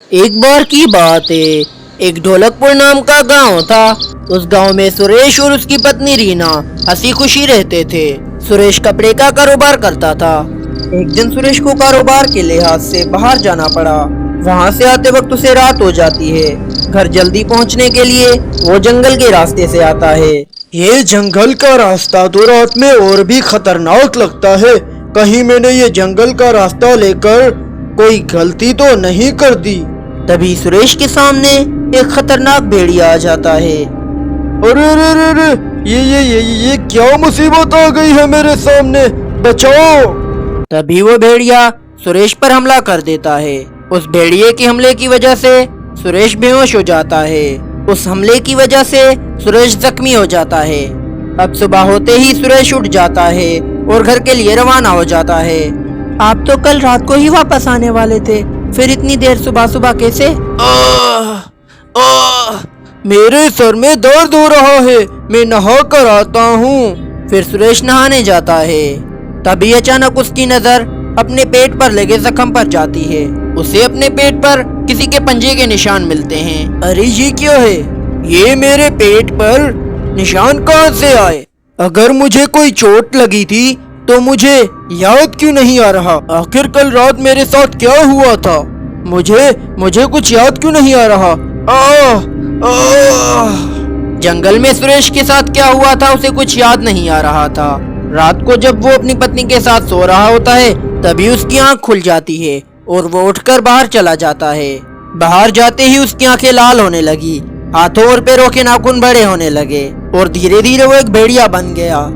एक बार की बात है, एक ढोलकपुर नाम का गांव था। उस गांव में सुरेश और उसकी पत्नी रीना हंसी खुशी रहते थे। सुरेश कपड़े का कारोबार करता था। एक दिन सुरेश को कारोबार के लिहाज से बाहर जाना पड़ा। वहां से आते वक्त उसे रात हो जाती है। घर जल्दी पहुंचने के लिए वो जंगल के रास्ते से आता है। ये जंगल का रास्ता तो रात में और भी खतरनाक लगता है। कहीं मैंने ये जंगल का रास्ता लेकर कोई गलती तो नहीं कर दी। तभी सुरेश के सामने एक खतरनाक भेड़िया आ जाता है। अरे अरे अरे अरे, ये क्या मुसीबत आ गई है मेरे सामने, बचाओ। तभी वो भेड़िया सुरेश पर हमला कर देता है। उस भेड़िए के हमले की वजह से सुरेश बेहोश हो जाता है। उस हमले की वजह से सुरेश जख्मी हो जाता है। अब सुबह होते ही सुरेश उठ जाता है और घर के लिए रवाना हो जाता है। आप तो कल रात को ही वापस आने वाले थे, फिर इतनी देर सुबह सुबह कैसे? मेरे सर में दर्द हो रहा है, मैं नहा कर आता हूँ। फिर सुरेश नहाने जाता है। तभी अचानक उसकी नजर अपने पेट पर लगे जख्म पर जाती है। उसे अपने पेट पर किसी के पंजे के निशान मिलते हैं। अरे ये क्या है? ये मेरे पेट पर निशान कहाँ से आए? अगर मुझे कोई चोट लगी थी तो मुझे याद क्यों नहीं आ रहा? आखिर कल रात मेरे साथ क्या हुआ था? मुझे कुछ याद क्यों नहीं आ रहा? जंगल में सुरेश के साथ क्या हुआ था उसे कुछ याद नहीं आ रहा था। रात को जब वो अपनी पत्नी के साथ सो रहा होता है तभी उसकी आंख खुल जाती है और वो उठकर बाहर चला जाता है। बाहर जाते ही उसकी आंखें लाल होने लगी, हाथों और पैरों के नाखून बड़े होने लगे और धीरे धीरे वो एक भेड़िया बन गया।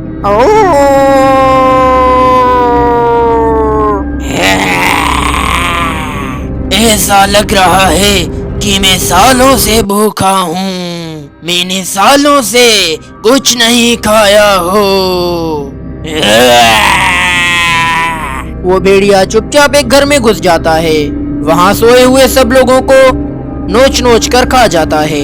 ऐसा लग रहा है कि मैं सालों से भूखा हूँ। मैंने सालों से कुछ नहीं खाया हो। वो भेड़िया चुपचाप एक घर में घुस जाता है। वहाँ सोए हुए सब लोगों को नोच नोच कर खा जाता है।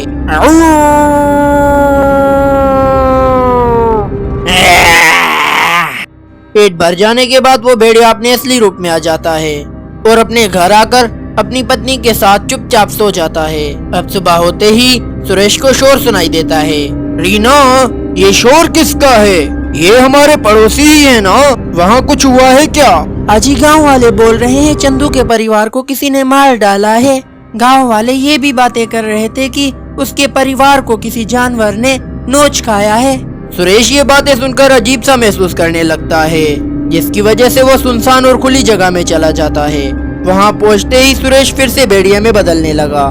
पेट भर जाने के बाद वो भेड़िया अपने असली रूप में आ जाता है और अपने घर आकर अपनी पत्नी के साथ चुपचाप सो जाता है। अब सुबह होते ही सुरेश को शोर सुनाई देता है। रीना, ये शोर किसका है? ये हमारे पड़ोसी ही है ना? वहाँ कुछ हुआ है क्या? अजी गांव वाले बोल रहे हैं चंदू के परिवार को किसी ने मार डाला है। गांव वाले ये भी बातें कर रहे थे कि उसके परिवार को किसी जानवर ने नोच खाया है। सुरेश ये बातें सुनकर अजीब सा महसूस करने लगता है, जिसकी वजह से वो सुनसान और खुली जगह में चला जाता है। वहाँ पहुँचते ही सुरेश फिर से भेड़िया में बदलने लगा।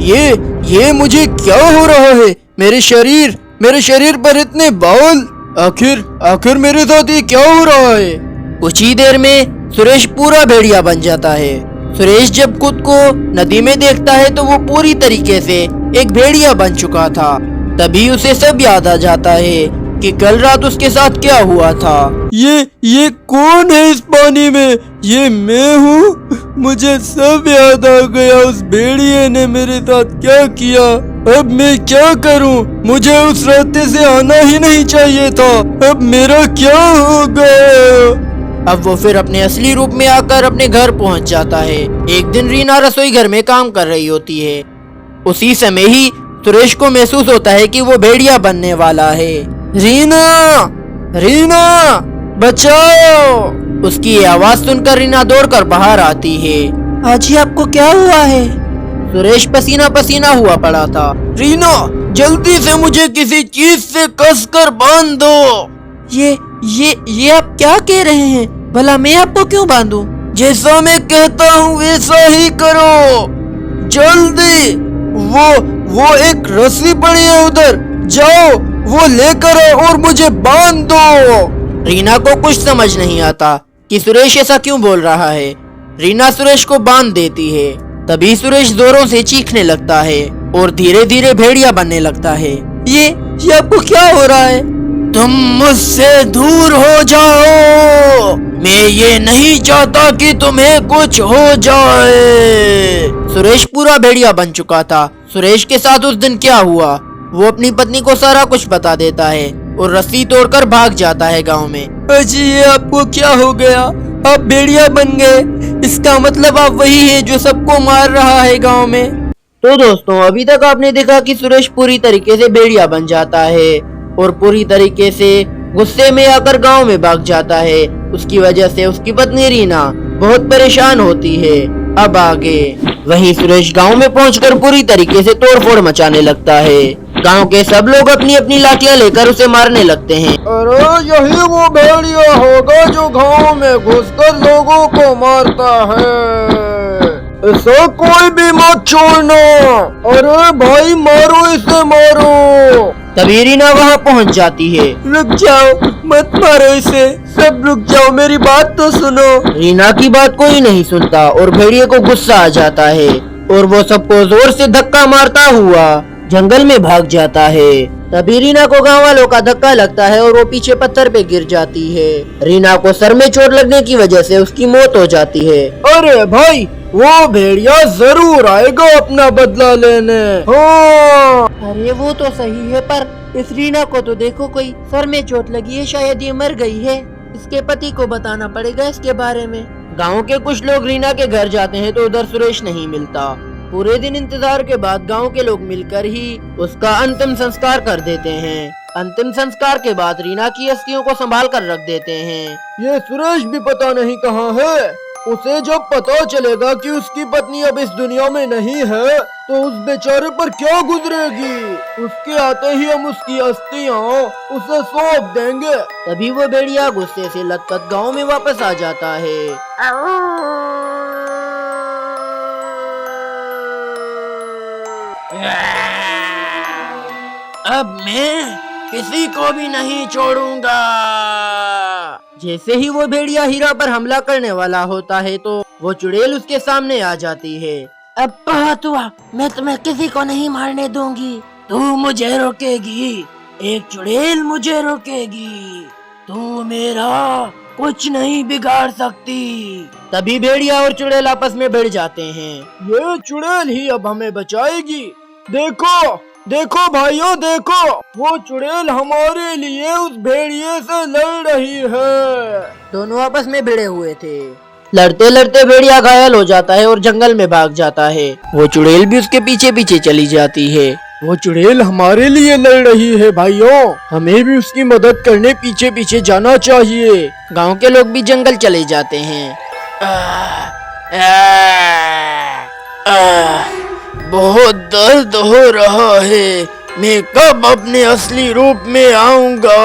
ये मुझे क्या हो रहा है? मेरे शरीर पर इतने बाल, आखिर मेरे साथ ये क्या हो रहा है? कुछ ही देर में सुरेश पूरा भेड़िया बन जाता है। सुरेश जब खुद को नदी में देखता है तो वो पूरी तरीके से एक भेड़िया बन चुका था। तभी उसे सब याद आ जाता है कि कल रात उसके साथ क्या हुआ था। ये कौन है इस पानी में? ये मैं हूँ। मुझे सब याद आ गया। उस भेड़िए ने मेरे साथ क्या किया। अब मैं क्या करूँ? मुझे उस रास्ते से आना ही नहीं चाहिए था। अब मेरा क्या होगा? अब वो फिर अपने असली रूप में आकर अपने घर पहुंच जाता है। एक दिन रीना रसोई घर में काम कर रही होती है। उसी समय ही सुरेश को महसूस होता है कि वो भेड़िया बनने वाला है। रीना, बचाओ! उसकी ये आवाज सुनकर रीना दौड़कर बाहर आती है। अजी आपको क्या हुआ है? सुरेश पसीना पसीना हुआ पड़ा था। रीना, जल्दी से मुझे किसी चीज से कसकर बांध दो। ये आप क्या कह रहे हैं? भला मैं आपको क्यों बांधूं? जैसा मैं कहता हूँ वैसा ही करो, जल्दी। वो एक रस्सी पड़ी है उधर, जाओ वो लेकर आओ और मुझे बांध दो। रीना को कुछ समझ नहीं आता कि सुरेश ऐसा क्यों बोल रहा है। रीना सुरेश को बांध देती है। तभी सुरेश जोरों से चीखने लगता है और धीरे धीरे भेड़िया बनने लगता है। ये आपको क्या हो रहा है? तुम मुझसे दूर हो जाओ। मैं ये नहीं चाहता कि तुम्हें कुछ हो जाए। सुरेश पूरा भेड़िया बन चुका था। सुरेश के साथ उस दिन क्या हुआ वो अपनी पत्नी को सारा कुछ बता देता है और रस्सी तोड़कर भाग जाता है गांव में। अजी, ये आपको क्या हो गया? आप भेड़िया बन गए। इसका मतलब आप वही है जो सबको मार रहा है गांव में। तो दोस्तों, अभी तक आपने देखा कि सुरेश पूरी तरीके से भेड़िया बन जाता है और पूरी तरीके से गुस्से में आकर गांव में भाग जाता है। उसकी वजह से उसकी पत्नी रीना बहुत परेशान होती है। अब आगे वहीं सुरेश गांव में पहुंचकर पूरी तरीके से तोड़फोड़ मचाने लगता है। गांव के सब लोग अपनी अपनी लाठियां लेकर उसे मारने लगते हैं। अरे यही वो भेड़िया होगा जो गांव में घुसकर लोगों को मारता है। इसे कोई भी मत छोड़ना। अरे भाई मारो इसे, मारो। तभी रीना वहां पहुंच जाती है। रुक जाओ, मत मारो इसे, सब रुक जाओ, मेरी बात तो सुनो। रीना की बात कोई नहीं सुनता और भेड़िए को गुस्सा आ जाता है और वो सबको जोर से धक्का मारता हुआ जंगल में भाग जाता है। तभी रीना को गांव वालों का धक्का लगता है और वो पीछे पत्थर पे गिर जाती है। रीना को सर में चोट लगने की वजह से उसकी मौत हो जाती है। अरे भाई, वो भेड़िया जरूर आएगा अपना बदला लेने। हाँ। अरे वो तो सही है, पर इस रीना को तो देखो, कोई सर में चोट लगी है, शायद ये मर गई है। इसके पति को बताना पड़ेगा इसके बारे में। गांव के कुछ लोग रीना के घर जाते हैं तो उधर सुरेश नहीं मिलता। पूरे दिन इंतजार के बाद गांव के लोग मिलकर ही उसका अंतिम संस्कार कर देते हैं। अंतिम संस्कार के बाद रीना की अस्थियों को संभाल कर रख देते हैं। ये सुरेश भी पता नहीं कहाँ है। उसे जब पता चलेगा कि उसकी पत्नी अब इस दुनिया में नहीं है तो उस बेचारे पर क्या गुजरेगी। उसके आते ही हम उसकी अस्थियां उसे सौंप देंगे। तभी वो भेड़िया गुस्से से लथपथ गांव में वापस आ जाता है। अब मैं किसी को भी नहीं छोड़ूंगा। जैसे ही वो भेड़िया हीरा पर हमला करने वाला होता है तो वो चुड़ैल उसके सामने आ जाती है। अब बहुत हुआ, मैं तुम्हें किसी को नहीं मारने दूंगी। तू मुझे रोकेगी, एक चुड़ैल मुझे रोकेगी। तू मेरा कुछ नहीं बिगाड़ सकती। तभी भेड़िया और चुड़ैल आपस में भिड़ जाते हैं। ये चुड़ैल ही अब हमें बचाएगी। देखो देखो भाइयों, देखो, वो चुड़ैल हमारे लिए उस भेड़िए से लड़ रही है। दोनों आपस में भिड़े हुए थे। लड़ते लड़ते भेड़िया घायल हो जाता है और जंगल में भाग जाता है। वो चुड़ैल भी उसके पीछे पीछे चली जाती है। वो चुड़ैल हमारे लिए लड़ रही है भाइयों, हमें भी उसकी मदद करने पीछे पीछे जाना चाहिए। गांव के लोग भी जंगल चले जाते हैं। बहुत दर्द हो रहा है, मैं कब अपने असली रूप में आऊंगा?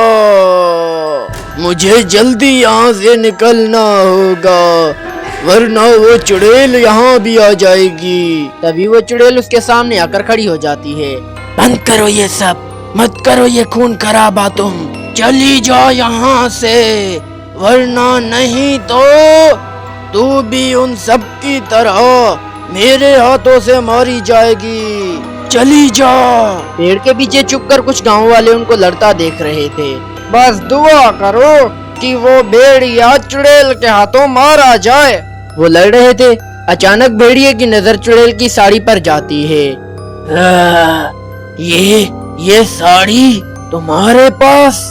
मुझे जल्दी यहाँ से निकलना होगा, वरना वो चुड़ैल यहाँ भी आ जाएगी। तभी वो चुड़ैल उसके सामने आकर खड़ी हो जाती है। बंद करो ये सब, मत करो ये खून खराबा, तुम चली जाओ यहाँ से, वरना नहीं तो तू भी उन सब की तरह मेरे हाथों से मारी जाएगी। चली जा। पेड़ के पीछे छुपकर कुछ गांव वाले उनको लड़ता देख रहे थे। बस दुआ करो कि वो भेड़िया चुड़ैल के हाथों मारा जाए। वो लड़ रहे थे, अचानक भेड़िए की नजर चुड़ैल की साड़ी पर जाती है। ये साड़ी तुम्हारे पास?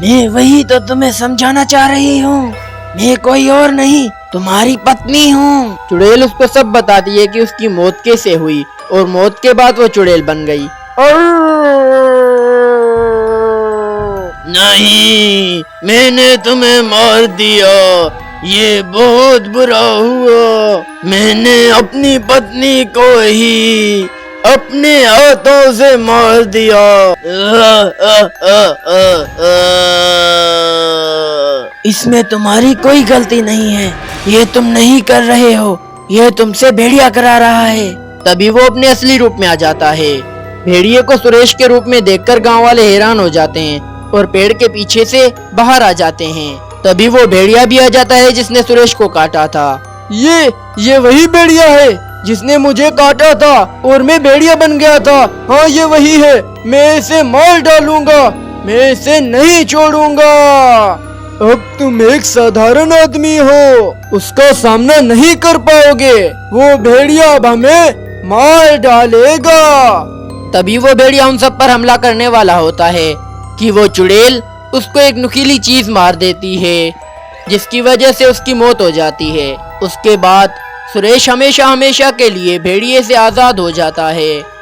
मैं वही तो तुम्हें समझाना चाह रही हूँ, मैं कोई और नहीं, तुम्हारी पत्नी हूँ। चुड़ैल उसको सब बताती है कि उसकी मौत कैसे हुई और मौत के बाद वो चुड़ैल बन गई। नहीं, मैंने तुम्हें मार दिया, ये बहुत बुरा हुआ। मैंने अपनी पत्नी को ही अपने हाथों से मार दिया। इसमें तुम्हारी कोई गलती नहीं है, ये तुम नहीं कर रहे हो, ये तुमसे भेड़िया करा रहा है। तभी वो अपने असली रूप में आ जाता है। भेड़िए को सुरेश के रूप में देखकर गांव वाले हैरान हो जाते हैं और पेड़ के पीछे से बाहर आ जाते हैं। तभी वो भेड़िया भी आ जाता है जिसने सुरेश को काटा था। ये वही भेड़िया है जिसने मुझे काटा था और मैं भेड़िया बन गया था। हाँ, ये वही है, मैं इसे मार डालूंगा, मैं इसे नहीं छोड़ूंगा। अब तुम एक साधारण आदमी हो, उसका सामना नहीं कर पाओगे, वो भेड़िया अब हमें मार डालेगा। तभी वो भेड़िया उन सब पर हमला करने वाला होता है कि वो चुड़ैल उसको एक नुकीली चीज मार देती है। जिसकी वजह से उसकी मौत हो जाती है। उसके बाद सुरेश हमेशा हमेशा के लिए भेड़िए से आज़ाद हो जाता है।